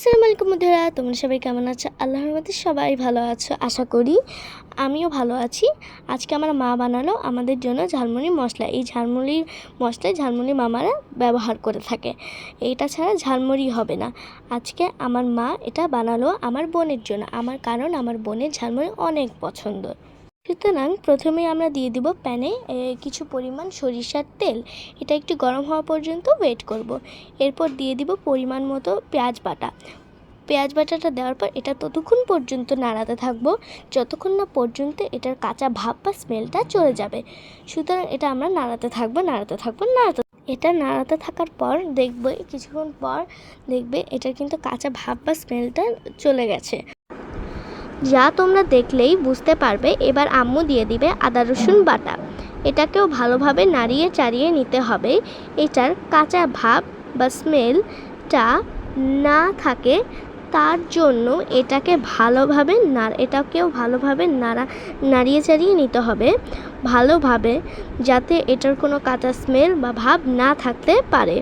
আসসালামু আলাইকুম বন্ধুরা, তোমরা সবাই কেমন আছো? আল্লাহর রহমতে সবাই ভালো আছো আশা করি। আমিও ভালো আছি। আজকে আমার মা বানালো আমাদের জন্য ঝালমুড়ি মশলা। এই ঝালমুড়ির মশলায় ঝালমুড়ি মামারা ব্যবহার করে থাকে। এইটা ছাড়া ঝালমুড়ি হবে না। আজকে আমার মা এটা বানালো আমার বোনের জন্য, কারণ আমার বোনের ঝালমুড়ি অনেক পছন্দ। সুতরাং প্রথমেই আমরা দিয়ে দিব প্যানে কিছু পরিমাণ সরিষার তেল। এটা একটু গরম হওয়া পর্যন্ত ওয়েট করব। এরপর দিয়ে দিব পরিমাণ মতো পেঁয়াজ বাটাটা দেওয়ার পর এটা ততক্ষণ পর্যন্ত নাড়াতে থাকবো যতক্ষণ না পর্যন্ত এটার কাঁচা ভাব বা স্মেলটা চলে যাবে। সুতরাং এটা আমরা নাড়াতে থাকবো। এটা নাড়াতে থাকার পর দেখবে কিছুক্ষণ পর দেখবে এটার কিন্তু কাঁচা ভাব বা স্মেলটা চলে গেছে, যা তোমরা দেখলেই বুঝতে পারবে। এবার আম্মু দিয়ে দিবে আদা রসুন বাটা। এটাকেও ভালোভাবে নাড়িয়ে চাড়িয়ে নিতে হবে। এটার কাঁচা ভাব বা স্মেলটা না থাকে তার জন্য এটাকেও ভালোভাবে নাড়িয়ে চাড়িয়ে নিতে হবে ভালোভাবে, যাতে এটার কোনো কাঁচা স্মেল বা ভাব না থাকতে পারে।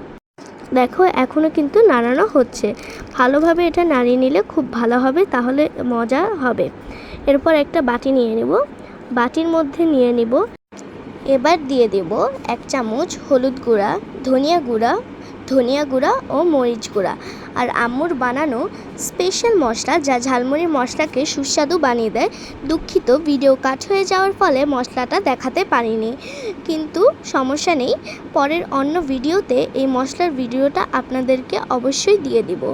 দেখো এখনও কিন্তু নাড়ানো হচ্ছে। ভালোভাবে এটা নাড়িয়ে নিলে খুব ভালো হবে, তাহলে মজা হবে। এরপর একটা বাটি নিয়ে নেব, বাটির মধ্যে নিয়ে নেব। এবার দিয়ে দেব 1 চামচ হলুদ গুঁড়া, ধনিয়া গুঁড়া ও মরিচ গুঁড়া আর আম্মুর বানানো স্পেশাল মশলা, যা ঝালমুড়ির মশলাকে সুস্বাদু বানিয়ে দেয়। দুঃখিত, ভিডিও কাট হয়ে যাওয়ার ফলে মশলাটা দেখাতে পারিনি, কিন্তু সমস্যা নেই। পরের অন্য ভিডিওতে এই মশলার ভিডিওটা আপনাদেরকে অবশ্যই দিয়ে দিব।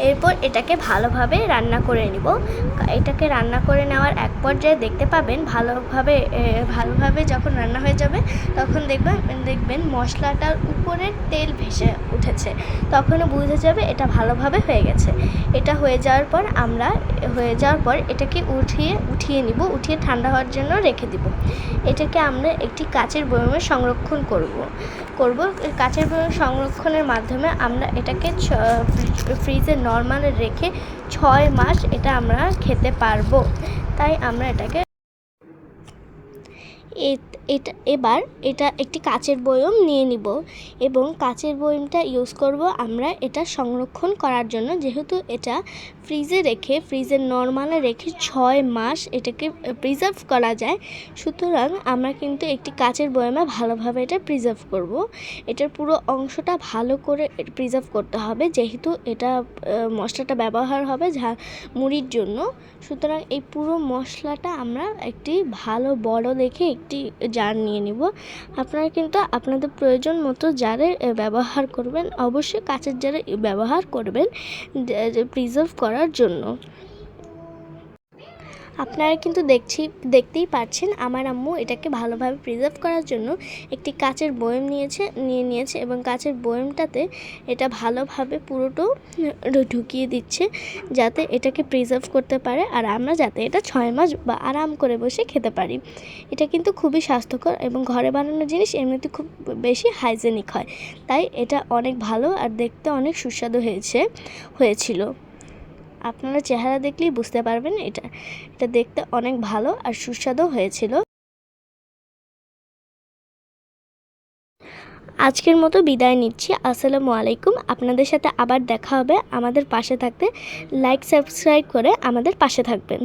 এরপর এটাকে ভালোভাবে রান্না করে নিব। এটাকে রান্না করে নেওয়ার এক পর্যায়ে দেখতে পাবেন ভালোভাবে যখন রান্না হয়ে যাবে তখন দেখবেন মশলাটার উপরে তেল ভেসে উঠেছে, তখনও বুঝে যাবে এটা ভালোভাবে হয়ে গেছে। এটা হয়ে যাওয়ার পর এটাকে উঠিয়ে নিব, উঠিয়ে ঠান্ডা হওয়ার জন্য রেখে দিব। এটাকে আমরা একটি কাচের বয়মে সংরক্ষণ করব। কাচের বয়ম সংরক্ষণের মাধ্যমে আমরা এটাকে ফ্রিজে নর্মালে রেখে 6 মাস এটা আমরা খেতে পারবো। তাই আমরা এটাকে এবার একটি কাচের বয়ম নিয়ে নিব এবং কাচের বয়মটা ইউজ করব আমরা এটা সংরক্ষণ করার জন্য। যেহেতু এটা ফ্রিজে নর্মালে রেখে 6 মাস এটাকে প্রিজার্ভ করা যায়, সুতরাং আমরা কিন্তু একটি কাচের বয়মে ভালোভাবে এটা প্রিজার্ভ করব। এটার পুরো অংশটা ভালো করে প্রিজার্ভ করতে হবে, যেহেতু এটা মশলাটা ব্যবহার হবে মুড়ির জন্য। সুতরাং এই পুরো মশলাটা আমরা একটি ভালো বড় দেখে একটি জার নিয়ে নিব। আপনারা কিন্তু আপনাদের প্রয়োজন মতো জারে ব্যবহার করবেন, অবশ্যই কাঁচের জারে ব্যবহার করবেন প্রিজার্ভ করার জন্য। আপনারা কিন্তু দেখতেই পাচ্ছেন আমার আম্মু এটাকে ভালোভাবে প্রিজার্ভ করার জন্য একটি কাচের বয়ম নিয়েছে এবং কাচের বয়মটাতে এটা ভালোভাবে পুরোটা ঢুকিয়ে দিচ্ছে, যাতে এটাকে প্রিজার্ভ করতে পারে আর আমরা যাতে এটা 6 মাস বা আরাম করে বসে খেতে পারি। এটা কিন্তু খুবই স্বাস্থ্যকর এবং ঘরে বানানো জিনিস এমনিতে খুব বেশি হাইজেনিক হয়, তাই এটা অনেক ভালো আর দেখতে অনেক সুস্বাদু হয়েছিল। আপনারা চেহারা দেখলেই বুঝতে পারবেন এটা দেখতে অনেক ভালো আর সুস্বাদু হয়েছিল। আজকের মতো বিদায় নিচ্ছি। আসসালামু আলাইকুম। আপনাদের সাথে আবার দেখা হবে। আমাদের পাশে থাকতে লাইক সাবস্ক্রাইব করে আমাদের পাশে থাকবেন।